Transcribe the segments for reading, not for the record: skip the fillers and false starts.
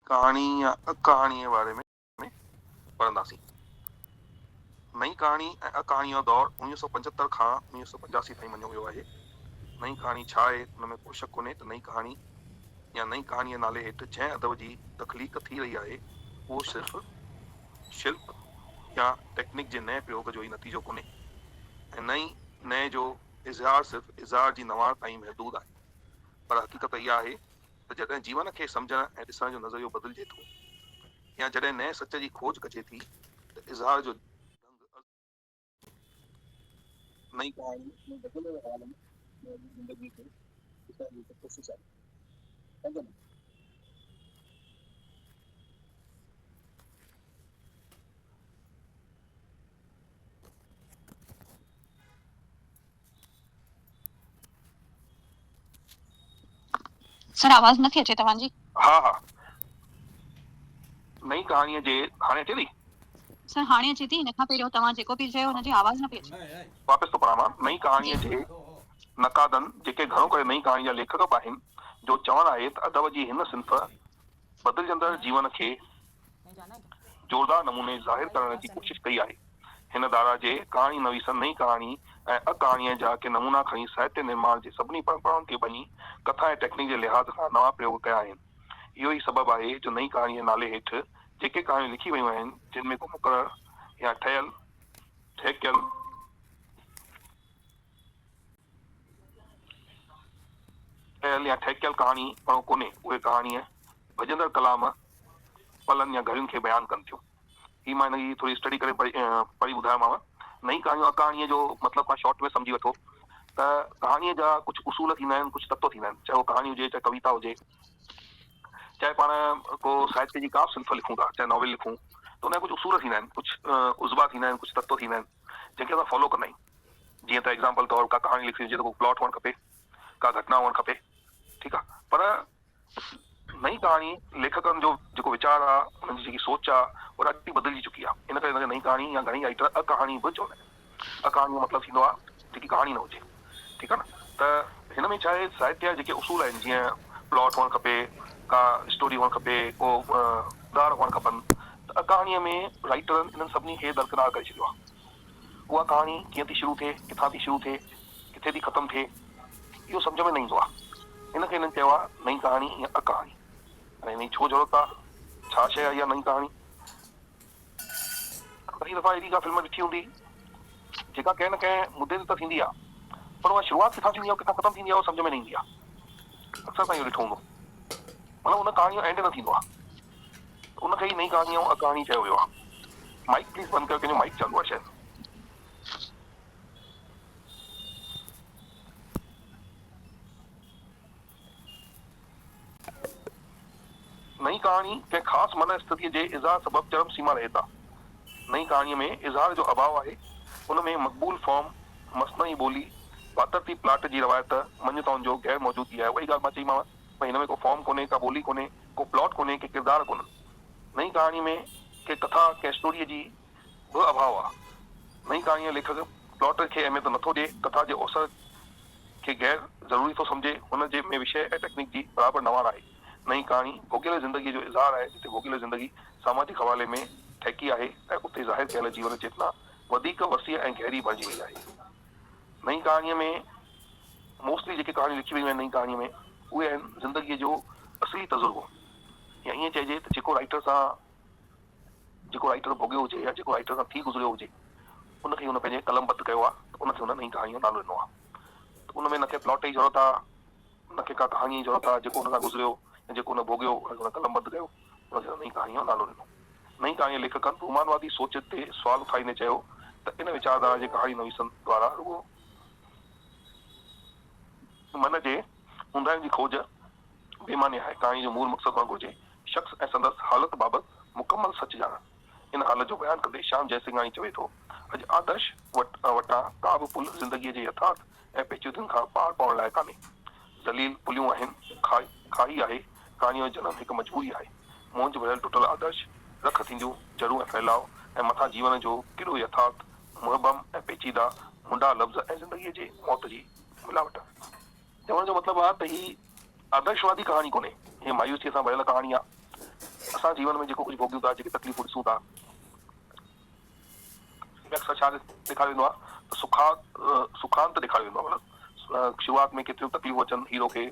कहानी या कहानी के बारे में पढ़ंदासीं। नई कहानी ऐं अकहाणी जो दौर 1975 खां 1985 ताईं मञियो वियो आहे। नई कहाणी छा आहे, हुन में को शक कोन्हे त नई कहाणी या नई कहाणी जे नाले हेठि जंहिं अदब जी तख़लीक़ थी रही आहे उहो सिर्फ़ु शिल्प या टेक्निक जे नए प्रयोग जो ई नतीजो कोन्हे ऐं नए जो इज़हार सिर्फ़ु इज़हार जी नवार ताईं महदूद आहे। पर हक़ीक़त इहा आहे त जॾहिं जीवन खे सम्झण ऐं ॾिसण जो नज़रियो बदिलजे थो या जॾहिं नए सच जी खोज कजे थी त इज़हार जो नई कहाणी ज़िंदगी खे ॾिसण जी कोशिश आहे। सर आवाज नथी अचे तव्हांजी। हा हा, नई कहाणीअ जे हाणे अचे थी? सर हाणे अचे थी, हिन खां पहिरियों तव्हां जेको बि चयो हुनजी आवाज़ न पई अचे। वापसि थो पढ़ां मां। नई कहाणीअ जे नक़ादनि जेके घणो करे नई कहाणी जा लेखक बि आहिनि, जो चवणु आहे त अदब जी हिन सिन्फ़ बदिलजंदड़ जीवन खे ज़ोरदार नमूने ज़ाहिर करण जी कोशिश कई आहे। हिन दायरा जे कहाणी नवीसनि नई कहाणी ऐं अकहाणीअ जा के नमूना खणी साहित्य निर्माण जे सभिनी परंपराउनि खे भञी कथा ऐं टेक्निक जे लिहाज़ खां नवां प्रयोग कया आहिनि। इहो ई सबबु आहे जो नई कहाणी जे नाले हेठि जेके कहाणियूं लिखी वियूं आहिनि जिन में को मुक़ररु या ठहिकियल कहाणी कोन्हे, उहे कहाणीअ भॼंदड़ कलाम पलनि या घड़ियुनि खे बयानु कनि थियूं। ही मां हिनजी थोरी स्टडी करे पढ़ी ॿुधायोमांव। नई कहाणियूं अकहाणीअ जो मतिलबु मां शॉर्ट में सम्झी वठो त कहाणीअ जा कुझु उसूल थींदा आहिनि, कुझु तत्व थींदा आहिनि, चाहे उहो कहाणी हुजे चाहे कविता हुजे, चाहे पाण को साहित्य जी का सिन्फ़ लिखूं था, चाहे नॉवेल लिखूं, त उनजा कुझु उसूल थींदा आहिनि, कुझु उज़बा थींदा आहिनि, कुझु तत्व थींदा आहिनि जंहिंखे असां फॉलो कंदा आहियूं। जीअं त एग्ज़ाम्पल तौर का कहाणी लिखी हुजे त को प्लॉट हुअणु खपे, का घटना हुअणु खपे, ठीकु आहे। पर नई कहाणी लेखकनि जो जेको वीचार आहे, उन्हनि जी जेकी सोच आहे, उहा ॾाढी बदिलजी चुकी आहे। इन करे हिनखे नई कहाणी या घणी राइटर अकहाणी बि चवंदा आहिनि। अकहाणी जो मतिलबु थींदो आहे जेकी कहाणी न हुजे, ठीकु आहे न। त हिन में छा आहे, साहित्य जा जेके उसूल आहिनि, जीअं प्लॉट हुअणु खपे, का स्टोरी हुअणु खपे, को उदाहरण हुअणु खपनि, त अकहाणीअ में राइटरनि इन्हनि सभिनी खे दरकिनार करे छॾियो आहे। उहा कहाणी कीअं थी शुरू थिए, किथां थी शुरू थिए, किथे थी ख़तमु थिए, इहो सम्झ में न ईंदो आहे। हिनखे हिननि चयो आहे नई कहाणी या अकहाणी। हाणे हिन जी छो ज़रूरत आहे, छा शइ आहे इहा नई कहाणी? कई दफ़ा अहिड़ी का फिल्म ॾिठी हूंदी जेका कंहिं न कंहिं मुद्दे ते त थींदी आहे, पर उहा शुरूआति किथां थींदी आहे, किथां ख़तमु थींदी आहे, उहो सम्झ में न ईंदी आहे। अक्सर तव्हां इहो ॾिठो हूंदो, मतिलबु उन कहाणी जो एंड न थींदो आहे। उनखे ई नई कहाणी ऐं अकहाणी चयो वियो आहे। माइक प्लीज़ बंदि कयो, कंहिंजो माइक चालू आहे शायदि। नई कहाणी कंहिं ख़ासि मन स्थितीअ जे इज़हार सबबु चरम सीमा रहे था। नई कहाणीअ में इज़हार जो अभाव आहे। उन में मक़बूल फॉर्म, मसनई ॿोली, वातरती प्लाट जी रवायत, मञताउनि जो गैर मौजूदगी आहे। वही ॻाल्हि मां चईमांव, भई हिन में को फॉर्म कोन्हे, का ॿोली कोन्हे, को प्लॉट कोन्हे, के किरदार कोन्हनि। नई कहाणी में के कथा, के स्टोरीअ जी बि अभाव आहे। नई कहाणीअ लेखक प्लॉट खे अहमियत नथो ॾिए, कथा जे अवसर खे गैर ज़रूरी थो सम्झे, हुन जे में विषय ऐं टेक्निक जी बराबरि नवार आहे। नई कहाणी भोगियल ज़िंदगीअ जो इज़हार आहे, जिते भोगियल ज़िंदगी सामाजिक हवाले में ठहिकी आहे ऐं उते ज़ाहिर कयल जीवन चेतना वधीक वसीअ ऐं गहरी बणिजी वई आहे। नई कहाणीअ में मोस्टली जेके कहाणी लिखी वियूं आहिनि नई कहाणीअ में, उहे आहिनि ज़िंदगीअ जो असली तजुर्बो, या ईअं चइजे त जेको राइटर भोगियो हुजे या जेको राइटर सां थी गुज़रियो हुजे, उनखे हुन पंहिंजे कलमबद्ध कयो आहे, त उनखे हुन नई कहाणी जो नालो ॾिनो आहे। त उन में न के प्लॉट जी ज़रूरत आहे, न के का कहाणी जी ज़रूरत आहे। जेको हुन सां गुज़रियो ऐं जेको हुन भोगियो, हुन कलमबद्ध कयो, उनखे नई कहाणी जो नालो ॾिनो। नई कहाणी लेखकनि रूमानवादी सोच ते सवाल उठाईंदे चयो त इन वीचारधारा जे कहाणी नवीसनि द्वारा रुॻो मन जे ऊंदाहिनि जी खोज बेमानी आहे। कहाणी जो मूल मक़सदु हुअणु घुरिजे शख़्स ऐं संदसि हालत बाबति मुकमल सच ॼाणणु। इन हालत जो बयानु कंदे श्याम जयसिंघानी चवे थो, अॼु आदर्श वटां का बि पुल ज़िंदगीअ जे यथार्थ ऐं पेचीदगियुनि खां पार पवण लाइ कान्हे। ज़लील पुलियूं आहिनि, खाई आहे, कहाणीअ जो जनमु हिकु मजबूरी आहे। मोंझ भरियल टुटल आदर्श, रख थींदियूं जरूं ऐं फैलाव, ऐं मथां जीवन जो किरो यथार्थ, मुहबम ऐं पेचीदा मुंडा लफ़्ज़ ऐं ज़िंदगीअ जे मौत जी मिलावट। चवण जो मतिलबु आहे त ही आदर्शवादी कहाणी कोन्हे, हीअ मायूसीअ सां भरियल कहाणी आहे। असां जीवन में जेको कुझु भोॻियूं था, जेके तकलीफ़ूं ॾिसूं था, अक्सर छा ॾेखारियो वेंदो आहे त सुखांत ॾेखारियो वेंदो आहे। मतिलबु शुरूआत में केतिरियूं तकलीफ़ूं अचनि हीरो खे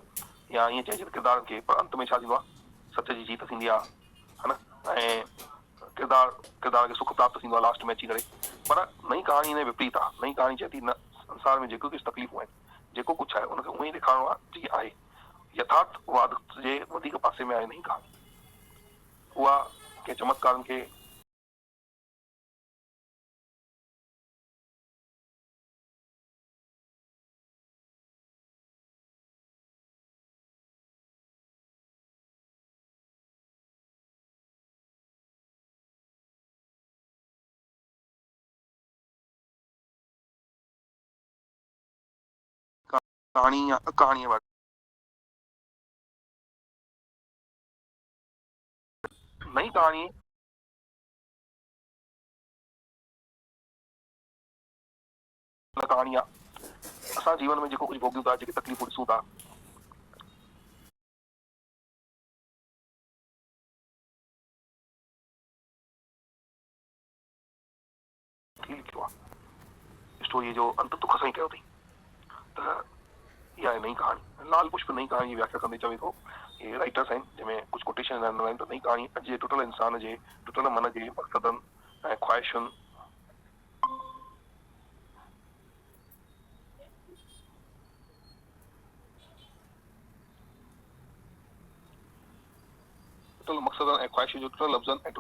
या ईअं चइजे किरदार खे, पर अंत में छा थींदो आहे, सच जी जीत थींदी आहे, है न। ऐं किरदार खे सुख प्राप्त थींदो आहे लास्ट में अची करे। पर नई कहाणी इन विपरीत आहे। नई कहाणी चए थी न, संसार में जेको कुझु तकलीफ़ूं आहिनि, जेको कुझु आहे उनखे उअं ई ॾेखारिणो आहे जीअं आहे। यथार्थवाद जे वधीक पासे में आहे नई कहाणी। उहा कंहिं चमत्कारनि खे कहाणीअ बारे नई कहाणी कहाणी आहे। असां जीवन में जेको कुझु भोॻियूं था, जेके तकलीफ़ूं ॾिसूं था, लिखियो आहे स्टोरी जो अंत दुख सां ई कयो अथई। त इहा आहे नई कहाणी। लाल पुष्प नई कहाणी जी व्याख्या कंदे चवे थो, हे राइटर्स आहिनि जंहिंमें कुझु कोटेशन आहिनि त नई कहाणी अॼु जे टुटल इंसान जे, टुटल मन जे मक़सदनि ऐं ख्वाहिशुनि टुटल मक़सदनि ऐं ख्वाहिश जो टुटल लफ़्ज़नि ऐं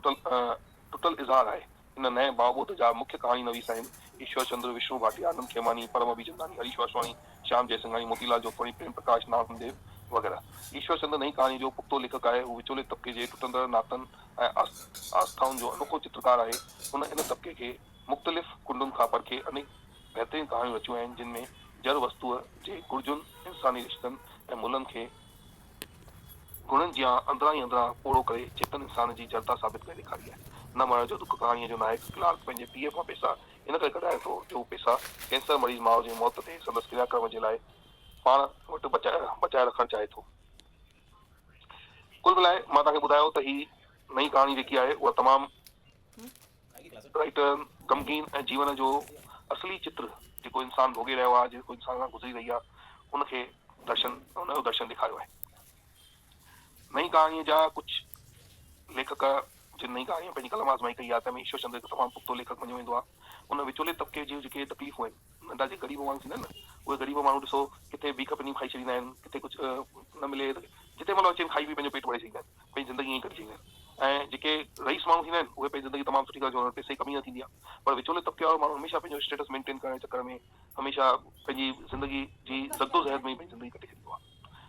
टुटल इज़हार आहे। इन नए भावबोध जा मुख्य कहाणी नवीस आहिनि ईश्वर चंद्र, विष्णु भाटिया, आनंद खेमानी, परम अभिचंदानी, हरीश वासवाणी, श्याम जयसिंघानी, मोतीलाल जोतवाणी, प्रेम प्रकाश, नामदेव वग़ैरह। ईश्वर चंद्र नई कहाणी जो पुख्तो लेखक आहे। हू विचोले तबिके जे टुटंदड़ नातनि ऐं आस्थाउनि जो अनोखो चित्रकार आहे। हुन इन तबिके खे मुख़्तलिफ़ कुंडुनि खां परखे अनेक बहितरीन कहाणियूं रचियूं आहिनि, जिन में जड़ वस्तुअ जे घुर्जुनि, इंसानी रिश्तनि ऐं मुल्हनि खे गुणनि जी अंदरां ई अंदरां पोड़ो करे चेतन इंसान जी जड़ता साबित करे ॾेखारी आहे। न मरण जो दुख कहाणीअ जो नायक क्लार्क पंहिंजे पीउ खां पैसा इन करे कढाए थो जो पैसा कैंसर मरीज़ माउ जे मौत ते संदसि क्रियाक्रम जे लाइ पाण वटि बचाए रखणु चाहे थो। कुल मिलाए मां तव्हांखे ॿुधायो त ही नई कहाणी जेकी आहे उहा तमामु राइटर गमगीन ऐं जीवन जो असली चित्र जेको इंसान भोॻे रहियो आहे, जेको इंसान खां गुज़री रही आहे, उनखे उनजो दर्शन ॾेखारियो आहे। नई कहाणीअ जा कुझु लेखक जिन नई कहाणी पंहिंजी कलम आज़माई कई आहे, तंहिंमें ईश्वर चंद्र तमामु पुख्तो लेखक मञियो वेंदो आहे। उन विचोले तबिके जूं जेके तकलीफ़ूं आहिनि, नंढा जे ग़रीब माण्हू थींदा आहिनि न, उहे ग़रीब माण्हू ॾिसो किथे बीख पिनी खाई छॾींदा आहिनि, किथे कुझु न मिले जिते मतलब अचनि खाई बि पंहिंजो पेट भरे छॾींदा आहिनि, पंहिंजी ज़िंदगी ईअं कढी छॾींदा आहिनि। ऐं जेके रईस माण्हू थींदा आहिनि उहे पंहिंजी ज़िंदगी तमामु सुठी तरह पैसे जी कमी न थींदी आहे। पर विचोले तबिके वारो माण्हू हमेशह पंहिंजो स्टेटस मेंटेन करण जे चक्कर में हमेशह पंहिंजी ज़िंदगी जी जद्दोजहद में पंहिंजी ज़िंदगी कटे छॾींदो आहे।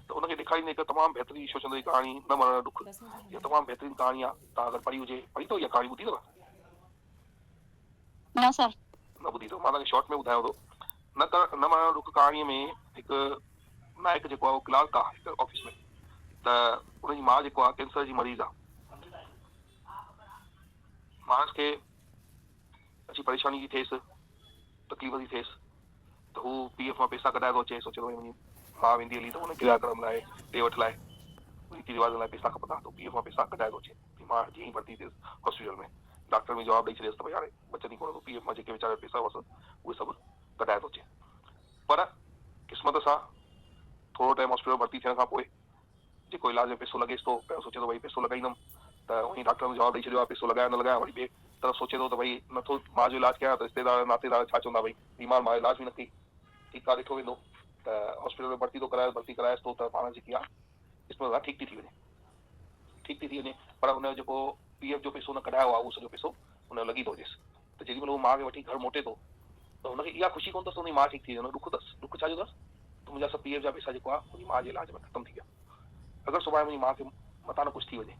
त उनखे ॾेखारींदे हिकु तमामु बहितरीन ईश्वर चंद्र जी कहाणी न मरण ॾुख, इहा तमामु बहितरीन कहाणी आहे। तव्हां अगरि पढ़ी हुजे, पढ़ी अथव इहा कहाणी, ॿुधी अथव? न सर, न ॿुधी अथव। मां तव्हांखे शॉर्ट में ॿुधायां थो। न मरण ॾुख कहाणीअ में हिकु नायक जेको आहे उहो क्लार्क आहे हिकु ऑफिस में। त उनजी माउ जेको आहे कैंसर जी मरीज़ आहे। माण्हू खे अची परेशानी थी थिएसि, तकलीफ़ थी थिएसि, त हू पीएफ मां पैसा कढाए थो अचे, सोचे थो वञी मां वेंदी हली त हुन क्रियाक्रम लाइ ॾे वठ लाइ रीति रिवाज लाइ पैसा खपंदा, त पीएफ मां पैसा कढाए थो अचे। मां जीअं ई भर्ती थियसि हॉस्पिटल में, डॉक्टर में जवाबु ॾेई छॾियसि त भई हाणे बचंदी कोन, पीएफ मां जेके वीचारे पैसा हुअसि उहे सभु कढाए थो अचे। पर क़िस्मत सां थोरो टाइम हॉस्पिटल भर्ती थियण खां पोइ जेको इलाज में पैसो लॻेसि थो, पहिरियों सोचे थो भई पैसो लॻाईंदमि, त उन डॉक्टर में जवाबु ॾेई छॾियो आहे पैसो लॻाया न लॻाया। वरी ॿिए तरफ़ सोचे थो त भई नथो माउ जो इलाज कयां त रिश्तेदार नातेदार छा चवंदा, भई बीमार मां इलाज बि न कई, ठीकु आहे ॾिठो वेंदो। त हॉस्पिटल में भर्ती करायसि थो त पाण जेकी आहे क़िस्मत सां ठीकु थी वञे। पर हुनजो जेको पीएफ जो पैसो न कढायो आहे उहो सॼो पैसो हुनजो लॻी थो वञेसि। त जेॾीमहिल उहो माउ खे वठी घर मोटे थो त हुनखे इहा ख़ुशी कोन अथसि, हुनजी माउ ठीकु थी वई, हुन ॾुख अथसि। ॾुख छाजो अथसि त मुंहिंजा सभु पीएफ जा पैसा जेको आहे मुंहिंजी माउ जे इलाज में ख़तमु थी विया। अगरि सुभाणे मुंहिंजी माउ खे मथां न कुझु थी वञे,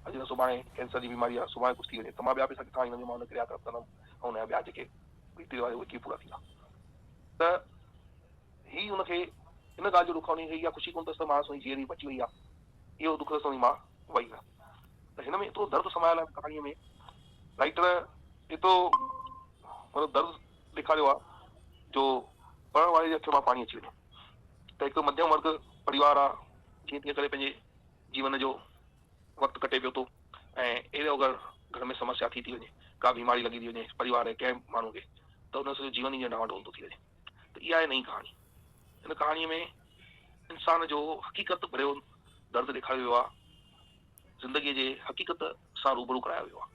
अॼु न सुभाणे कैंसर जी बीमारी आहे, सुभाणे कुझु थी वञे, त मां ॿिया पैसा किथां ईंदमि, मां हुन क्रियाक्रम कंदमि ऐं हुनजा ॿिया जेके रीति रिवाज उहे कीअं पूरा थींदा। त ही हुनखे इन ॻाल्हि जो ॾुख आहे, हुनखे इहा ख़ुशी कोन अथसि त मां सुई जीअरी बची वई आहे, इहो दुख अथसि मां वई आहे। त हिन में एतिरो दर्द समायल आहे कहाणीअ में, राइटर एतिरो मतिलबु दर्द ॾेखारियो आहे जो पढ़ण वारे जे अखि मां पाणी अची वञे। त हिकु मध्यम वर्ग परिवार आहे, जीअं तीअं करे पंहिंजे जीवन जो वक़्तु कटे पियो थो ऐं अहिड़ो अगरि घर में समस्या थी वञे, का बीमारी लॻी थी वञे परिवार जे कंहिं माण्हू खे, त हुन सॼो जीवन ई डामाडोल थो थी वञे। त इहा आहे नई कहाणी। हिन कहाणीअ में इंसान जो हक़ीक़त भरियो दर्द ॾेखारियो वियो आहे, ज़िंदगीअ जे हक़ीक़त सां रूबरू करायो वियो आहे।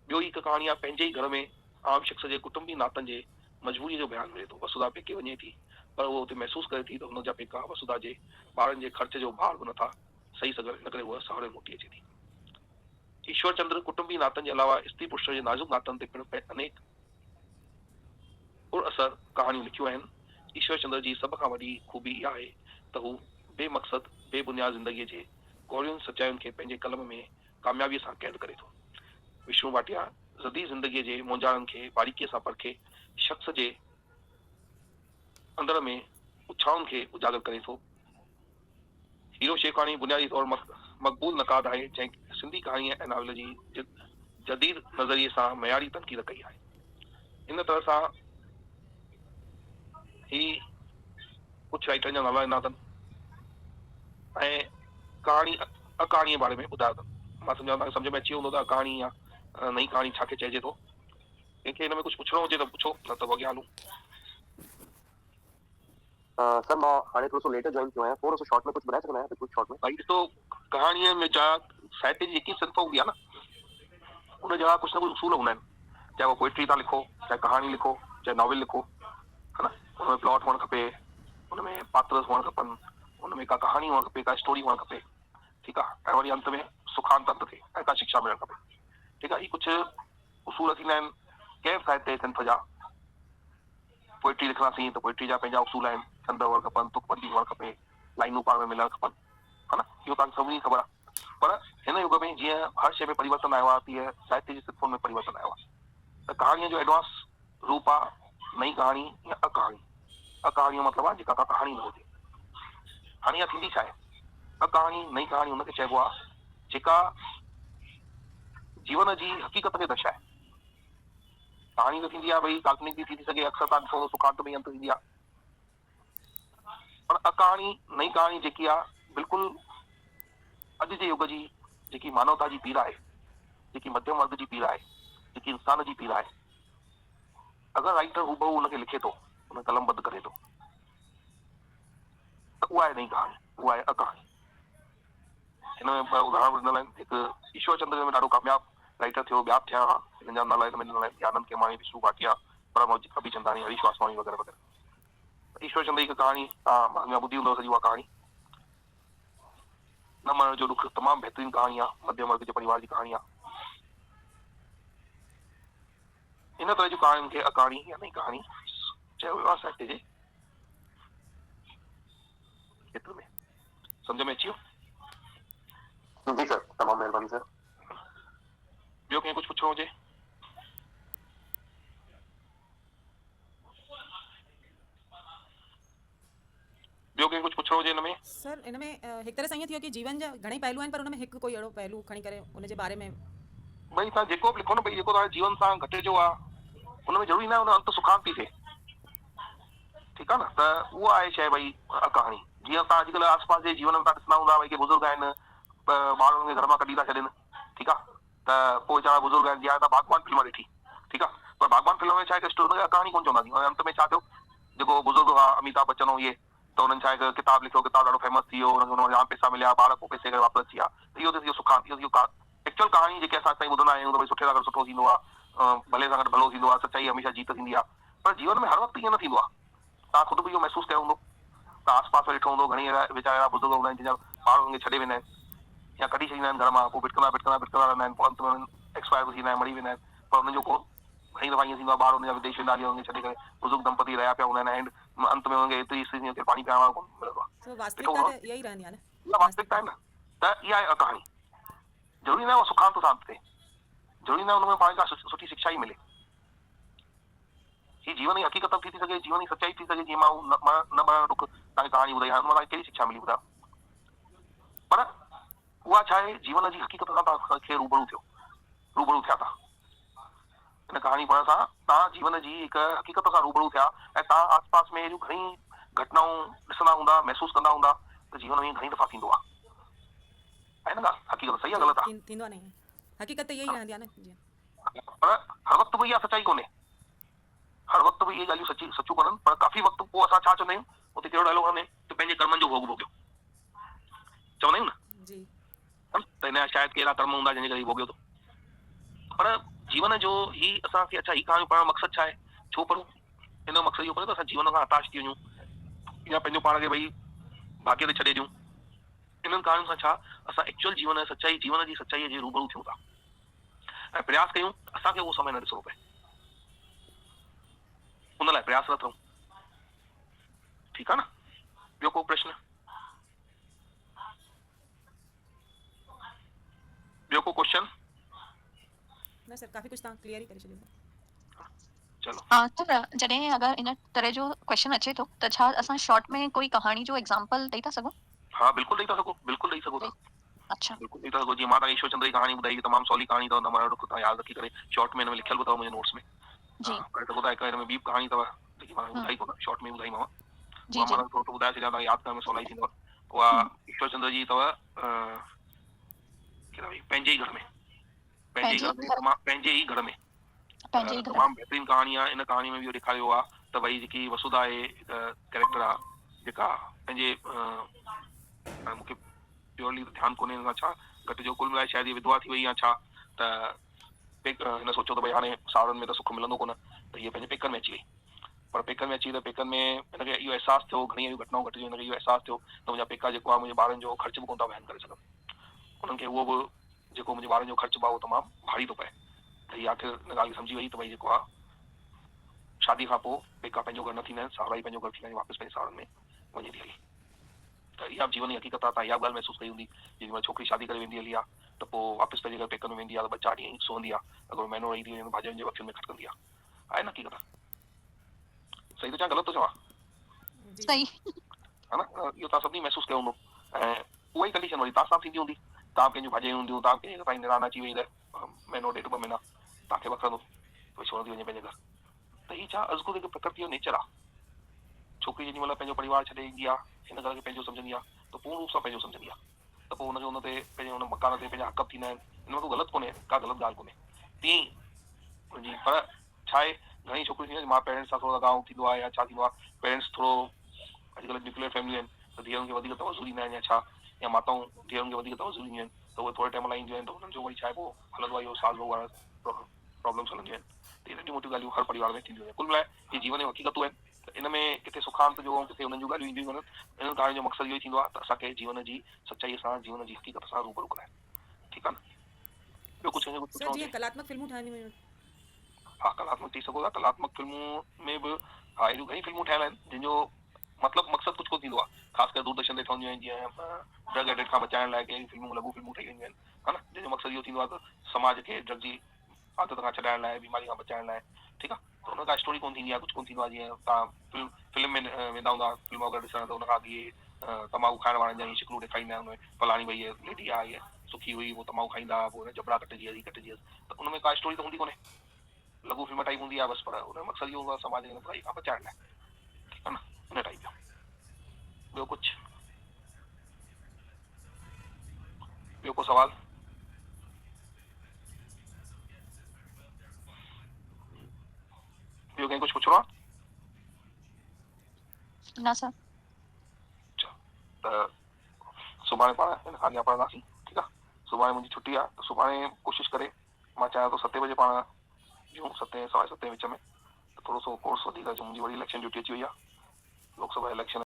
ॿियो हिकु कहाणी आहे पंहिंजे ई घर में आम शख़्स जे कुटुंबी नातनि जे मजबूरीअ जो बयानु मिले थो। वसुधा पेके वञे थी, पर उहो हुते महसूसु करे थी त हुन जा पेका वसुधा जे ॿारनि जे ख़र्च जो भार बि नथा सही सघनि, इन करे उहा सावरे मोटी अचे थी। ईश्वर चंद्र कुटुंबी नातनि जे अलावा स्त्री पुरुष जे नाज़ुक नातनि ते पिणु अनेक असर कहाणियूं लिखियूं आहिनि। ईश्वर चंद्र जी सभ खां वॾी खूबी इहा आहे त हू बेमक़सद बेबुनियाद ज़िंदगीअ जे गौरियुनि सचायुनि खे पंहिंजे कलम में कामयाबीअ सां कैद करे थो। विष्णु भाटिया ज़दी ज़िंदगीअ जे मोजारनि खे बारीकीअ सां परखे शख़्स जे अंदर में उछाउनि खे उजागर करे थो। हीरो शेखवाणी बुनियादी तौर मक़बूल नक़ाद आहे जंहिं सिंधी कहाणी ऐं नावल जी जदीद नज़रिए सां मयारी तनक़ीद कई आहे। इन तरह सां ही कुझु राइटरनि जा नाला ॾिना अथनि ऐं कहाणी अकहाणीअ बारे में ॿुधायो अथनि। मां सम्झा तव्हांखे सम्झ में अची वेंदो त कहाणी या नई कहाणी छा खे चइजे थो। कंहिंखे हिन में कुझु पुछिणो हुजे त पुछो, न त अॻियां हलूं। सर मां हाणे थोरो सो लेटर जॉइन कयो आहियां, थोरो सो शॉर्ट में कुझु ॿुधाए सघंदा आहियो कुझु शॉर्ट में? भाई ॾिसो, कहाणीअ में जा साहित्य जी जेकी सिंफ हूंदी आहे न, उन जा कुझु न कुझु उसूल हूंदा आहिनि। चाहे वो पोइट्री था लिखो, चाहे कहाणी लिखो, चाहे नॉवल लिखो, है ना, उनमें प्लॉट हुअणु खपे, उनमें पात्र हुअणु खपनि, उनमें का कहाणी हुअणु खपे, का स्टोरी हुअणु खपे, ठीकु आहे। ऐं वरी अंत में सुखांत अंत थिए ऐं का शिक्षा मिलणु खपे, ठीकु आहे। ही कुझु उसूल थींदा आहिनि कंहिं साहित्य सिंफ जा। पोइट्री लिखंदासीं त पोइट्री जा पंहिंजा उसूल आहिनि, छंद हुअणु खपनि, तुकबंदी हुअणु खपे, लाइनूं पाण में मिलणु खपनि, है ना, इहो तव्हांखे सभिनी ख़बर आहे। पर हिन युग में जीअं हर शइ में परिवर्तन आयो आहे, तीअं साहित्य जी सिंफुनि में परिवर्तन आयो आहे। त कहाणीअ जो एडवांस रूप आहे नई कहाणी या अकहाणी। अकहाणी जो मतिलबु आहे जेका का कहाणी न हुजे। हाणे इहा थींदी छा आहे? अकहाणी नई कहाणी हुनखे चइबो आहे जेका जीवन जी हक़ीक़त खे दर्शाए। कहाणी त थींदी आहे भई काल्पनिक बि थी सघे, अक्सर तव्हां ॾिसो सुखांत में अंत थींदी आहे। पर अकहाणी नई कहाणी जेकी आहे बिल्कुलु अॼु जे युग जी जेकी मानवता जी पीड़ा आहे, जेकी मध्यम वर्ग जी पीड़ा आहे, जेकी इंसान जी पीड़ा आहे, अगरि राइटर हूबहू हुनखे लिखे थो, हुन कलमबद्ध करे थो, त उहा आहे नई कहाणी, उहा आहे अकहाणी। हिन में उदाहरण ॾिनल आहिनि। हिकु ईश्वर चंद्र में ॾाढो कामयाबु राइटर थियो, ॿिया थिया, हिन जा नाला हिन में ॾिनल आहिनि, आनंद केमाणी, विष्णु भाटिया, कबीर चंदानी, हरीश वासवाणी वग़ैरह वग़ैरह। ईश्वर चंद्र जी कहाणी तव्हां ॿुधी हूंदव सॼी उहा कहाणी। न मरण जो दुख तमामु बहितरीन कहाणी आहे, मध्यम वर्ग जे परिवार जी कहाणी आहे। इन तरह जूं कहाणियुनि खे अकहाणी या नई कहाणी चयो वियो आहे साहित्य जे क्षेत्र में। सम्झ में अची वियो? जी सर, तमामु महिरबानी सर। ॿियो कंहिं कुझु पुछिणो हुजे? ॿियो कंहिं कुझु पुछिणो हुजे हिन में? सर इन में हिकु तरह सां ईअं थियो कि जीवन जा घणेई पहलू आहिनि, पर हुन में हिकु कोई अहिड़ो पहलू खणी करे उन जे बारे में भई तव्हां जेको बि लिखो न, भई जेको तव्हांजे जीवन सां घटिजो आहे, हुनमें ज़रूरी न आहे हुन अंत सुखांत थी थिए, ठीकु आहे न। त उहा आहे शइ भई अकहाणी। जीअं तव्हां अॼुकल्ह आसपास जे जीवन में तव्हां ॾिसंदा हूंदा भई के बुज़ुर्ग आहिनि, ॿार हुनखे घर मां कढी था छॾनि, ठीकु आहे, त पोइ वीचारा बुज़ुर्ग आहिनि। जीअं तव्हां बाग़बान फिल्म ॾिठी, ठीकु आहे, पर बाग़बान फिल्म में छा आहे कि अकहाणी कोन चवंदासीं। अंत में छा थियो, जेको बुज़ुर्ग हुआ अमिताभ बच्चन ऐं इहे, त हुननि छा आहे किताब लिखियो, किताब ॾाढो फेमस थी वियो, हुनखे जाम पैसा मिलिया, ॿार पोइ पैसे करे वापसि अची विया। त इहो त थियो सुखांत। इहो एक्चुअल कहाणी जेके असां ताईं ॿुधंदा आहियूं त भई सुठे सां गॾु सुठो थींदो आहे, भले सां गॾु भलो थींदो आहे, सचाई हमेशह जीत थींदी आहे। पर जीवन में हर वक़्तु ईअं न थींदो आहे। तव्हां ख़ुदि बि इहो महसूसु कयो हूंदो, तव्हां आस पास में ॾिठो हूंदो, घणी वीचारा बुज़ुर्ग हूंदा आहिनि जंहिंजा ॿार हुनखे छॾे वेंदा आहिनि या कढी छॾींदा आहिनि घर मां, पोइ भिटकंदा रहंदा आहिनि, पोइ अंत में एक्सपायर थी वेंदा आहिनि, मरी वेंदा आहिनि। पर हुनजो को घणी दफ़ा ईअं थींदो आहे, ॿार हुनजा विदेश वेंदा हली हुनखे छॾे करे, बुज़ुर्ग दंपति रहिया पिया हूंदा आहिनि, एंड अंत में हुनखे एतिरी स्थिति में पाणी पीआरण वारो कोन मिलंदो आहे। वास्तविकता त इहा ई रहंदी आहे न। इहा वास्तविकता आहे न। त इहा आहे अकहाणी। ज़रूरी न आहे उहा सुखांत सां थिए, ज़रूरी न हुन में पाण खां सुठी शिक्षा ई मिले। ही जीवन जी हक़ीक़त थी सघे, जीवन जी सच्चाई थी सघे। जीअं मां न मरण दुख तव्हांखे कहाणी ॿुधाई, हाणे हुन मां कहिड़ी शिक्षा मिली ॿुधायो? पर उहा छा आहे, जीवन जी हक़ीक़त सां तव्हांखे रूबरू थिया था। हिन कहाणी पढ़ण सां तव्हां जीवन जी हिकु हक़ीक़त सां रूबरू थिया ऐं तव्हां आसपास में अहिड़ियूं घणी घटनाऊं ॾिसंदा हूंदा, महसूसु कंदा हूंदा त जीवन में घणी दफ़ा थींदो आहे। आहे न ॻाल्हि, हक़ीक़त सही आहे ग़लति आहे, थींदो आहे नहीं हक़ीक़त त इहा ई रहंदी आहे न जीअं पर हर वक़्तु बि इहा सचाई कोन्हे, हर वक़्तु बि इहे ॻाल्हियूं सचियूं कोन्हनि, पर काफ़ी वक़्तु पोइ असां छा चवंदा आहियूं, उते कहिड़ो डायलॉग हणंदा आहियूं, त पंहिंजे कर्मनि जो भोग भोगियो, चवंदा आहियूं न, जी त हिन जा शायदि कहिड़ा कर्म हूंदा जंहिंजे करे हीउ भोगियो थो, पर जीवन जो ही असांखे अच्छा ही कहाणी पढ़ण जो मक़सदु छा आहे, छो पढ़ूं, हिन जो मक़सदु इहो कोन्हे त असां जीवन खां हताश थी वञूं या पंहिंजो पाण खे भई भाग्य ते छॾे ॾियूं, इन्हनि कहाणियुनि सां छा असां एक्चुअल जीवन सचाई जीवन जी सचाईअ जे रूबरू थियूं था ऐं प्रयास कयूं असांखे उहो समय न ॾिसणो पए, उन लाइ प्रयासरत रहूं, ठीकु आहे न। ॿियो को प्रश्न, ॿियो को क्वेश्चन, न सर काफ़ी कुझु तव्हां क्लियर ई करे छॾियो चलो त जॾहिं अगरि इन तरह जो क्वेश्चन अचे थो त छा असां शॉर्ट में कोई कहाणी जो एग्जांपल ॾेई था सघूं? हाँ बिल्कुलु ॾेई था सघो, बिल्कुलु ॾेई सघो था, अच्छा बिल्कुलु ॾेई था सघो, जीअं मां तव्हांखे ईश्वर चंद्र जी कहाणी ॿुधाई, तमामु सवली कहाणी अथव, नंबर ॾुख तव्हां यादि रखी करे शॉर्ट में हिन में लिखियल बि अथव मुंहिंजे नोट्स में, जी करे सघो था, हिकु हिन में ॿी कहाणी अथव जेकी मां ॿुधाई कोन, शॉर्ट में ॿुधाईमांव, जी उहा जी मां थोरो ॿुधाए छॾियां, तव्हां यादि करण में सवलाई थींदव, उहा ईश्वर चंद्र जी अथव कहिड़ा भई पंहिंजे ई घर में, पंहिंजे ई घर में पंहिंजे ई घर में पंहिंजे ई घर तमामु बहितरीन कहाणी आहे, इन कहाणी में बि इहो ॾेखारियो आहे त भई जेकी वसुधा आहे कैरेक्टर आहे जेका पंहिंजे मूंखे प्योरली ध्यानु कोन्हे हिन छा घटि जो कुल मिलाए शायदि विधवा थी वई या छा, त हिन सोचियो त भई हाणे सावरनि में त सुख मिलंदो कोन, त हीअ पंहिंजे पेकनि में अची वई, पर पेकनि में अची त पेकनि में हिनखे इहो अहसासु थियो, घणी अहिड़ियूं घटनाऊं घटिजियूं, हिनखे इहो अहसासु थियो त मुंहिंजा पेका जेको आहे मुंहिंजे ॿारनि जो ख़र्च बि कोन था वहन करे सघनि, उन्हनि खे उहो बि जेको मुंहिंजे ॿारनि जो ख़र्च आहे उहो तमामु भारी थो पए, त हीअ आख़िर हिन ॻाल्हि खे सम्झी वई त भई जेको आहे शादी खां पोइ पेका पंहिंजो घर न थींदा आहिनि, सावरा ई पंहिंजो घर थींदा आहिनि, वापसि पंहिंजे सावरनि में वञी थी हली, त इहा जीवन जी हक़ीक़त आहे, तव्हां इहा ॻाल्हि महसूसु कई हूंदी, जेॾीमहिल छोकिरी शादी करे वेंदी हली आहे त पोइ वापसि पंहिंजे घर पेकनि में वेंदी आहे त 2-4 ॾींहं सुहंदी आहे, अगरि महीनो रही थी वञे भाॼियुनि जे वक़्तनि में खटकंदी आहे न हक़ीक़त, सही थो चवां ग़लति थो चवां, सही है न, इहो तव्हां सभिनी महसूसु कयो हूंदो, ऐं उहा ई कंडीशन वरी तव्हां सां थींदी हूंदी, तव्हां कंहिंजूं भाॼियूं हूंदियूं, तव्हां कंहिंजे तव्हांजी निरान अची वई त महीनो 1.5-2 महीना तव्हांखे वखंदो, वरी सुहंदी वञे पंहिंजे घर, त हीअ छा अज़ुकु हिकु प्रकृति जो नेचर आहे, छोकिरी जेॾी महिल पंहिंजो परिवार छॾे ईंदी आहे, हिन घर खे पंहिंजो सम्झंदी आहे त पूर्ण रूप सां पंहिंजो सम्झंदी आहे, त पोइ हुनजो हुन ते पंहिंजे हुन मकान ते पंहिंजा हक़ थींदा आहिनि, हिन में को ग़लति कोन्हे, का ग़लति ॻाल्हि कोन्हे, तीअं ई मुंहिंजी पर छा आहे घणी छोकिरियूं थींदियूं आहिनि, मां पेरेंट्स सां थोरो लॻाव थींदो आहे या छा थींदो आहे, पेरेंट्स थोरो अॼुकल्ह न्यूक्लियर फैमिलियूं आहिनि त धीअरुनि खे वधीक तवज़ो ॾींदा आहिनि या छा, या माताऊं धीअरुनि खे वधीक तवज़ो ॾींदियूं आहिनि, त उहे थोरे टाइम लाइ ईंदियूं आहिनि त हुननि जो वरी छा आहे पोइ हलंदो आहे इहो साल भर वारा प्रॉब्लम्स हलंदियूं आहिनि, त इहे नंढियूं मोटियूं ॻाल्हियूं हर परिवार में थींदियूं आहिनि, कुल मिलाए हीअ जीवन जूं हक़ीक़तूं आहिनि, त इन में किथे सुखांत जो किथे हुननि जूं ॻाल्हियूं ईंदियूं आहिनि, इन कहाणी जो मक़सदु इहो ई थींदो आहे त असांखे जीवन जी सचाईअ सां जीवन जी हक़ीक़त सां रूबरू कराए, ठीकु आहे न। ॿियो कुझु हिन कुझु सर जीअं कलात्मक फिल्मूं ठहंदियूं हुयूं हा कलात्मक थी सघो था, कलात्मक फिल्मूं में बि हा अहिड़ियूं घणी फिल्मूं ठहियल आहिनि जंहिंजो मतिलबु मक़सदु कुझु कोन थींदो आहे, ख़ासि करे दूरदर्शन ते ठहंदियूं आहिनि, जीअं ड्रग एडिक्ट खां बचाइण लाइ कहिड़ी फिल्मूं लघु फिल्मूं ठही वेंदियूं आहिनि, है न, जंहिंजो मक़सदु इहो थींदो आहे त समाज खे ड्रग जी आदत खां छॾाइण लाइ, बीमारी खां बचाइण लाइ, ठीकु आहे, त हुन खां स्टोरी कोन थींदी आहे, कुझु कोन थींदो आहे, जीअं तव्हां फिल्म में वेंदा हूंदा फिल्म अगरि ॾिसण त हुन खां अॻु तंबाकू खाइण वारनि जा शिकिलूं ॾेखारींदा आहिनि, हुनमें फलाणी भई लेडी आहे हीअ सुखी हुई, वो तंबाकू खाईंदा, पोइ जबड़ा कटिजी वियसि, त उनमें का स्टोरी त हूंदी कोन्हे, लघु फिल्म टाइप हूंदी आहे बसि, पर हुन जो मक़सदु इहो हूंदो आहे समाज खे बुराई खां बचाइण लाइ, ठीकु आहे न, इन टाइप जो। ॿियो कुझु, ॿियो को सवाल, ॿियो कंहिं कुझु पुछिणो आहे? न सर त सुभाणे पाण हिन कहाणी पढ़ंदासीं, ठीकु आहे, सुभाणे मुंहिंजी छुटी आहे, त सुभाणे कोशिशि करे मां चाहियां थो 7 बजे पाण जूं 7 सवा 7 विच में, त थोरो सो कोर्स वधीक मुंहिंजी वरी इलेक्शन ड्यूटी अची वई आहे, लोकसभा इलेक्शन